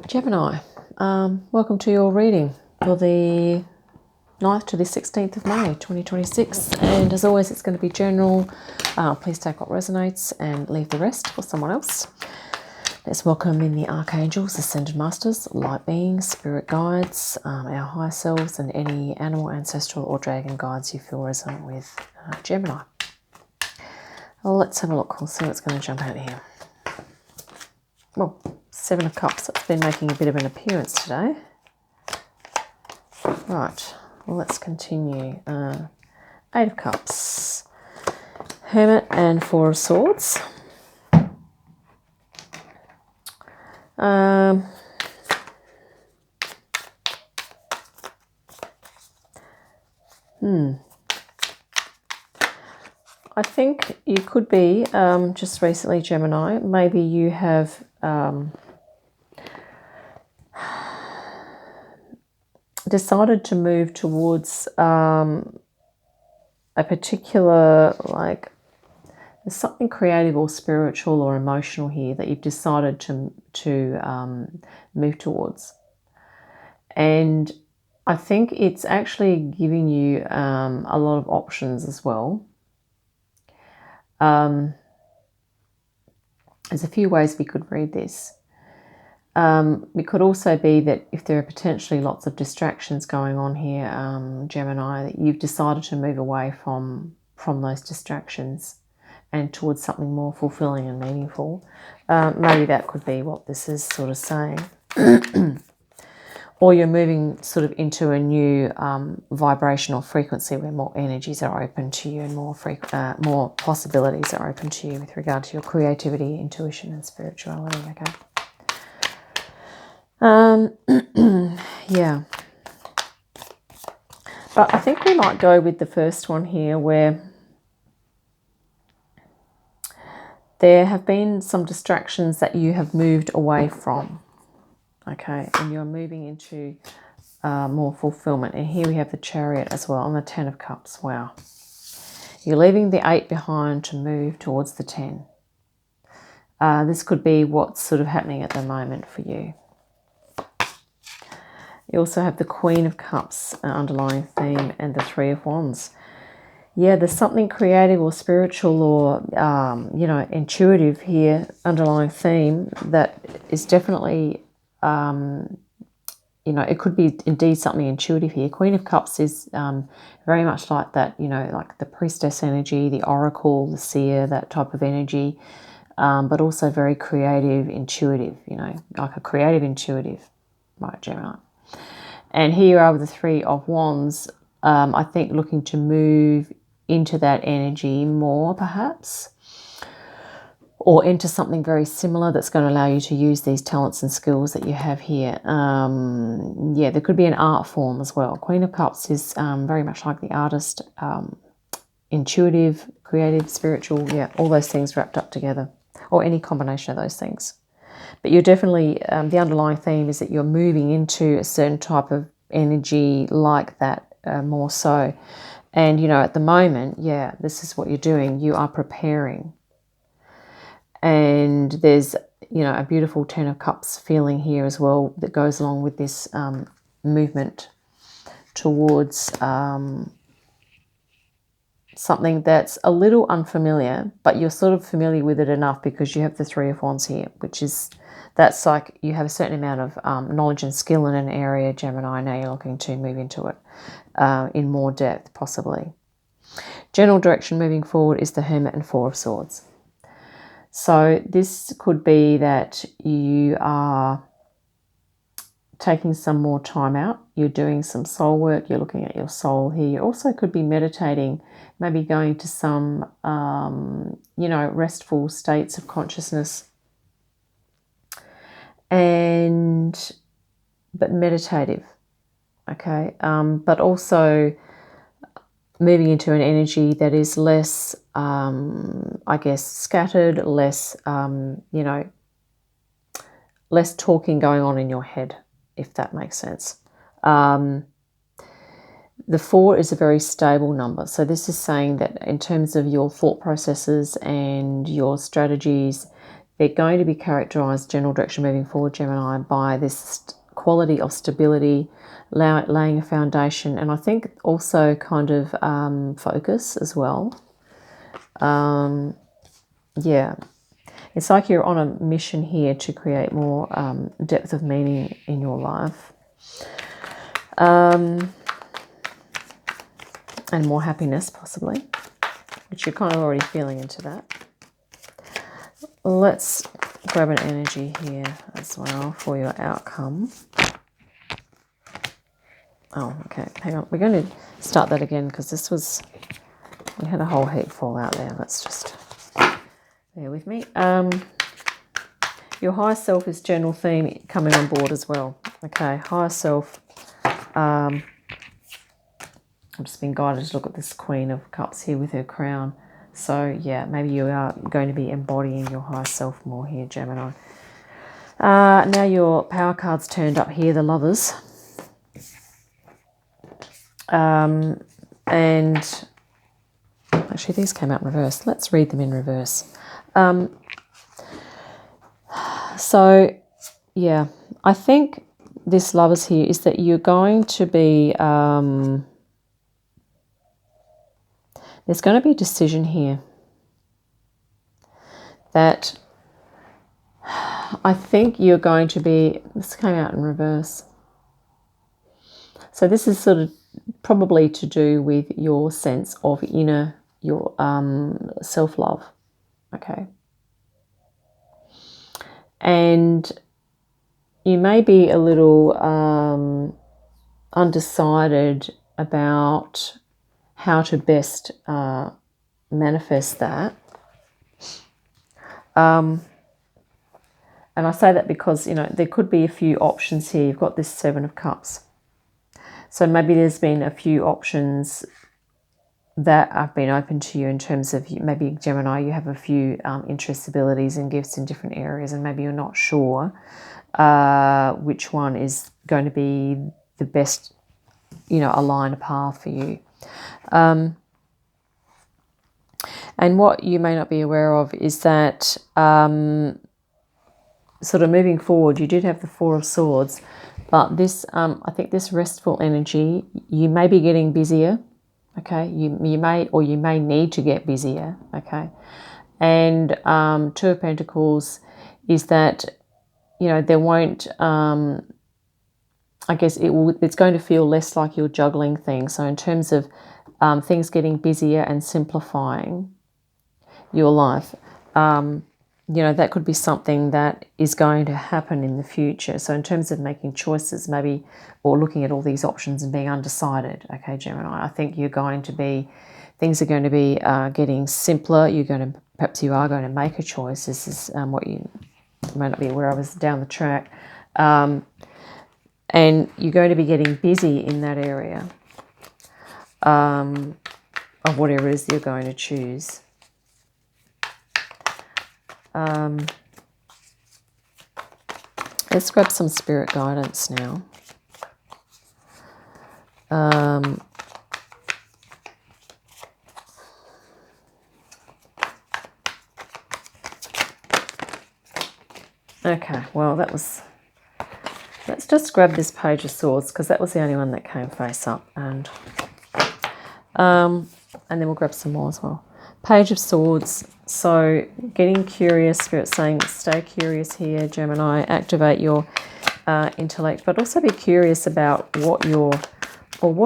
Gemini, welcome to your reading for the 9th to the 16th of May 2026, and as always it's going to be general. Please take what resonates and leave the rest for someone else. Let's welcome in the archangels, ascended masters, light beings, spirit guides, our higher selves, and any animal, ancestral or dragon guides you feel resonant with. Gemini. Well, let's have a look. We'll see what's going to jump out here. Well, Seven of Cups, that's been making a bit of an appearance today. Right, well, let's continue. Eight of Cups, Hermit and Four of Swords. I think you could be, just recently, Gemini, maybe you have decided to move towards a particular, like, there's something creative or spiritual or emotional here that you've decided to move towards. And I think it's actually giving you a lot of options as well. There's a few ways we could read this. It could also be that if there are potentially lots of distractions going on here, Gemini, that you've decided to move away from those distractions and towards something more fulfilling and meaningful. Maybe that could be what this is sort of saying. Or you're moving sort of into a new vibrational frequency where more energies are open to you and more possibilities are open to you with regard to your creativity, intuition and spirituality, okay? Yeah. But I think we might go with the first one here, where there have been some distractions that you have moved away from. Okay, and you're moving into more fulfillment. And here we have the Chariot as well, and the Ten of Cups. Wow. You're leaving the 8 behind to move towards the 10. This could be what's sort of happening at the moment for you. You also have the Queen of Cups, underlying theme, and the Three of Wands. Yeah, there's something creative or spiritual or, intuitive here, underlying theme, that is definitely... it could be indeed something intuitive here. Queen of Cups is very much like that, like the priestess energy, the oracle, the seer, that type of energy, but also very creative, intuitive, like a creative intuitive, right, Gemini. And here you are with the Three of Wands, I think looking to move into that energy more, perhaps, or into something very similar that's going to allow you to use these talents and skills that you have here. Yeah, there could be an art form as well. Queen of Cups is very much like the artist, intuitive, creative, spiritual, yeah, all those things wrapped up together, or any combination of those things. But you're definitely, the underlying theme is that you're moving into a certain type of energy like that, more so. And, at the moment, yeah, this is what you're doing. You are preparing. And there's, a beautiful Ten of Cups feeling here as well that goes along with this movement towards something that's a little unfamiliar, but you're sort of familiar with it enough because you have the Three of Wands here, that's like you have a certain amount of knowledge and skill in an area, Gemini. Now you're looking to move into it in more depth, possibly. General direction moving forward is the Hermit and Four of Swords. So this could be that you are taking some more time out. You're doing some soul work. You're looking at your soul here. You also could be meditating, maybe going to some, restful states of consciousness. But meditative, okay? But also moving into an energy that is less, scattered, less, less talking going on in your head, if that makes sense. The 4 is a very stable number. So this is saying that in terms of your thought processes and your strategies, they're going to be characterized, general direction moving forward, Gemini, by this quality of stability, laying a foundation, and I think also kind of focus as well. Yeah, it's like you're on a mission here to create more depth of meaning in your life, and more happiness possibly, which you're kind of already feeling into that. Let's grab an energy here as well for your outcome. Oh, okay, hang on. We're going to start that again because this was, we had a whole heap fall out there. Let's just bear with me. Your higher self is general theme coming on board as well. Okay, higher self. I've just been guided to look at this Queen of Cups here with her crown. So, yeah, maybe you are going to be embodying your higher self more here, Gemini. Now your power cards turned up here, the Lovers. And actually these came out in reverse. Let's read them in reverse. So, yeah, I think this Lovers here is that you're going to be... there's going to be a decision here that I think you're going to be... This came out in reverse. So this is sort of probably to do with your sense of your self-love. Okay. And you may be a little undecided about how to best manifest that. And I say that because, there could be a few options here. You've got this Seven of Cups. So maybe there's been a few options that have been open to you in terms of maybe Gemini, you have a few interests, abilities and gifts in different areas, and maybe you're not sure which one is going to be the best, aligned path for you. And what you may not be aware of is that sort of moving forward, you did have the Four of Swords, but this, I think this restful energy, you may be getting busier, okay? You may need to get busier, okay? And Two of Pentacles is that, there won't, I guess it's going to feel less like you're juggling things. So in terms of things getting busier and simplifying your life, that could be something that is going to happen in the future. So in terms of making choices, maybe, or looking at all these options and being undecided, okay, Gemini, I think things are going to be getting simpler. Perhaps you are going to make a choice. This is what you may not be aware of, is down the track. And you're going to be getting busy in that area of whatever it is you're going to choose. Let's grab some spirit guidance now. Okay, well, let's just grab this Page of Swords, because that was the only one that came face up, and then we'll grab some more as well. Page of Swords. So getting curious, Spirit saying stay curious here, Gemini. Activate your intellect, but also be curious about what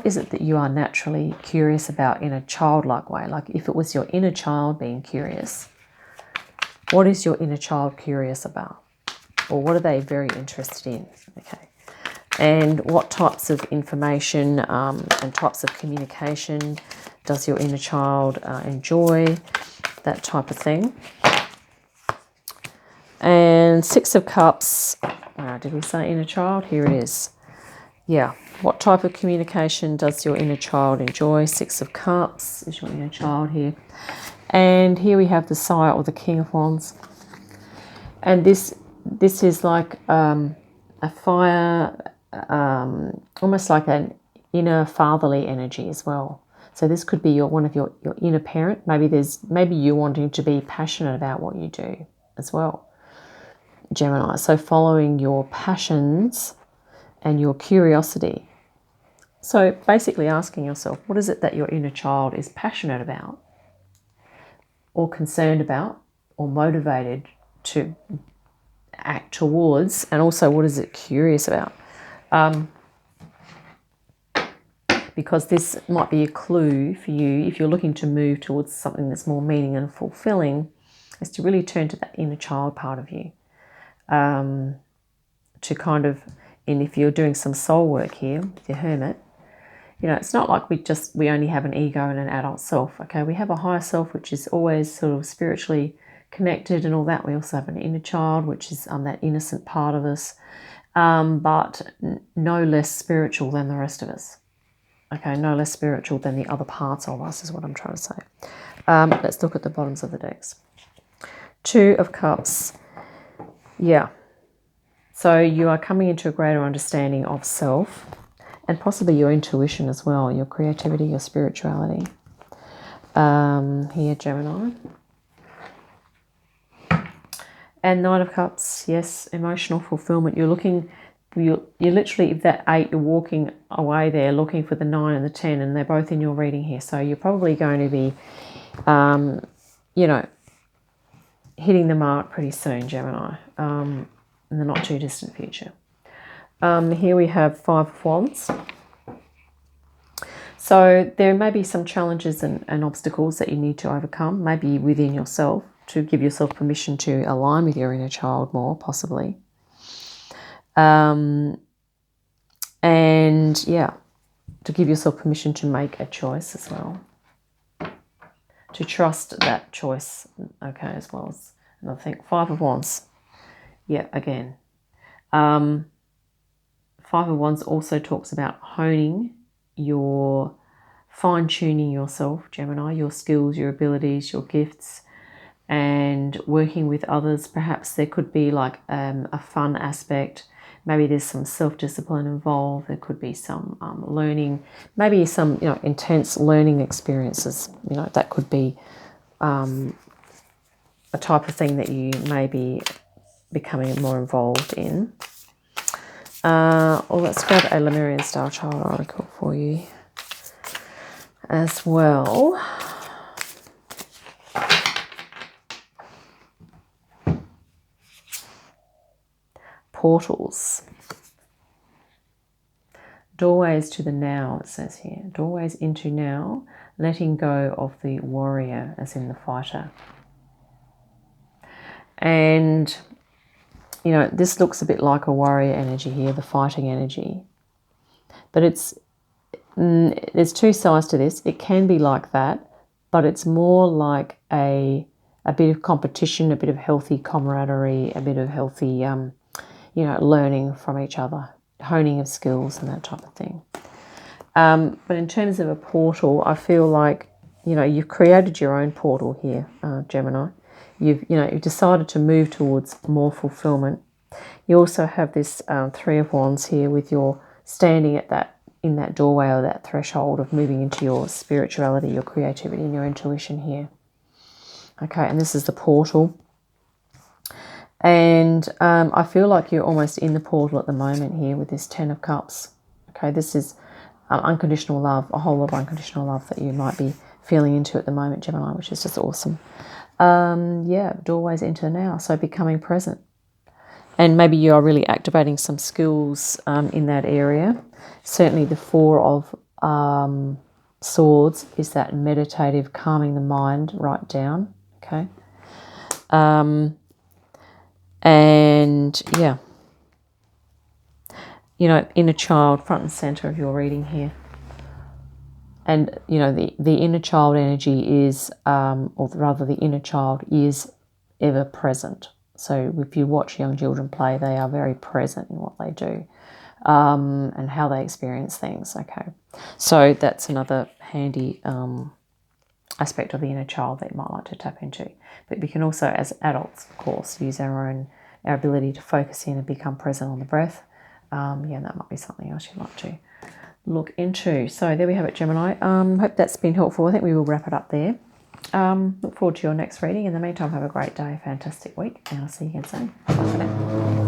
is it that you are naturally curious about in a childlike way. Like if it was your inner child being curious, what is your inner child curious about? Or what are they very interested in? Okay. And what types of information and types of communication does your inner child enjoy? That type of thing. And Six of Cups. Did we say inner child? Here it is. Yeah. What type of communication does your inner child enjoy? Six of Cups is your inner child here. And here we have the Sire, or the King of Wands. And this is like a fire, almost like an inner fatherly energy as well. So this could be one of your inner parent. Maybe you wanting to be passionate about what you do as well. Gemini. So following your passions and your curiosity. So basically asking yourself, what is it that your inner child is passionate about or concerned about or motivated to act towards, and also what is it curious about? Because this might be a clue for you if you're looking to move towards something that's more meaning and fulfilling, is to really turn to that inner child part of you. To kind of, and if you're doing some soul work here with your hermit, you know, it's not like we only have an ego and an adult self, okay? We have a higher self, which is always sort of spiritually connected and all that. We also have an inner child, which is that innocent part of us, but no less spiritual than the rest of us. Okay, no less spiritual than the other parts of us is what I'm trying to say. Let's look at the bottoms of the decks. Two of Cups. Yeah. So you are coming into a greater understanding of self and possibly your intuition as well, your creativity, your spirituality. Here, Gemini. And Knight of Cups, yes, emotional fulfillment. You're literally, if that 8, you're walking away there looking for the 9 and the 10, and they're both in your reading here. So you're probably going to be, you know, hitting the mark pretty soon, Gemini, in the not too distant future. Here we have 5 of Wands. So there may be some challenges and obstacles that you need to overcome, maybe within yourself, to give yourself permission to align with your inner child more, possibly. And yeah, to give yourself permission to make a choice as well. To trust that choice, okay, as well as, and I think 5 of Wands. Yeah, again. 5 of Wands also talks about honing your, fine-tuning yourself, Gemini, your skills, your abilities, your gifts, and working with others. Perhaps there could be like a fun aspect. Maybe there's some self-discipline involved. There could be some learning, maybe some, you know, intense learning experiences. You know, that could be a type of thing that you may be becoming more involved in. Well, let's grab a Lemurian Star Child Oracle for you as well. Portals. Doorways to the now, it says here. Doorways into now, letting go of the warrior, as in the fighter. And, you know, this looks a bit like a warrior energy here, the fighting energy. But there's two sides to this. It can be like that, but it's more like a bit of competition, a bit of healthy camaraderie, a bit of healthy, you know, learning from each other, honing of skills and that type of thing. But in terms of a portal, I feel like, you know, you've created your own portal here, Gemini. You've decided to move towards more fulfillment. You also have this 3 of Wands here with your standing at in that doorway or that threshold of moving into your spirituality, your creativity and your intuition here. Okay, and this is the portal. And I feel like you're almost in the portal at the moment here with this 10 of Cups. Okay, this is unconditional love, a whole lot of unconditional love that you might be feeling into at the moment, Gemini, which is just awesome. Yeah, doorways into now, so becoming present. And maybe you are really activating some skills in that area. Certainly the 4 of Swords is that meditative, calming the mind right down. Okay. And yeah, you know, inner child front and center of your reading here. And, you know, the inner child energy is, or rather the inner child is ever present. So if you watch young children play, they are very present in what they do and how they experience things. Okay, so that's another handy aspect of the inner child that you might like to tap into. But we can also, as adults, of course, use our ability to focus in and become present on the breath. Yeah, that might be something else you'd like to look into. So there we have it, Gemini. Hope that's been helpful. I think we will wrap it up there. Look forward to your next reading. In the meantime, have a great day, a fantastic week, and I'll see you again soon. Bye for now.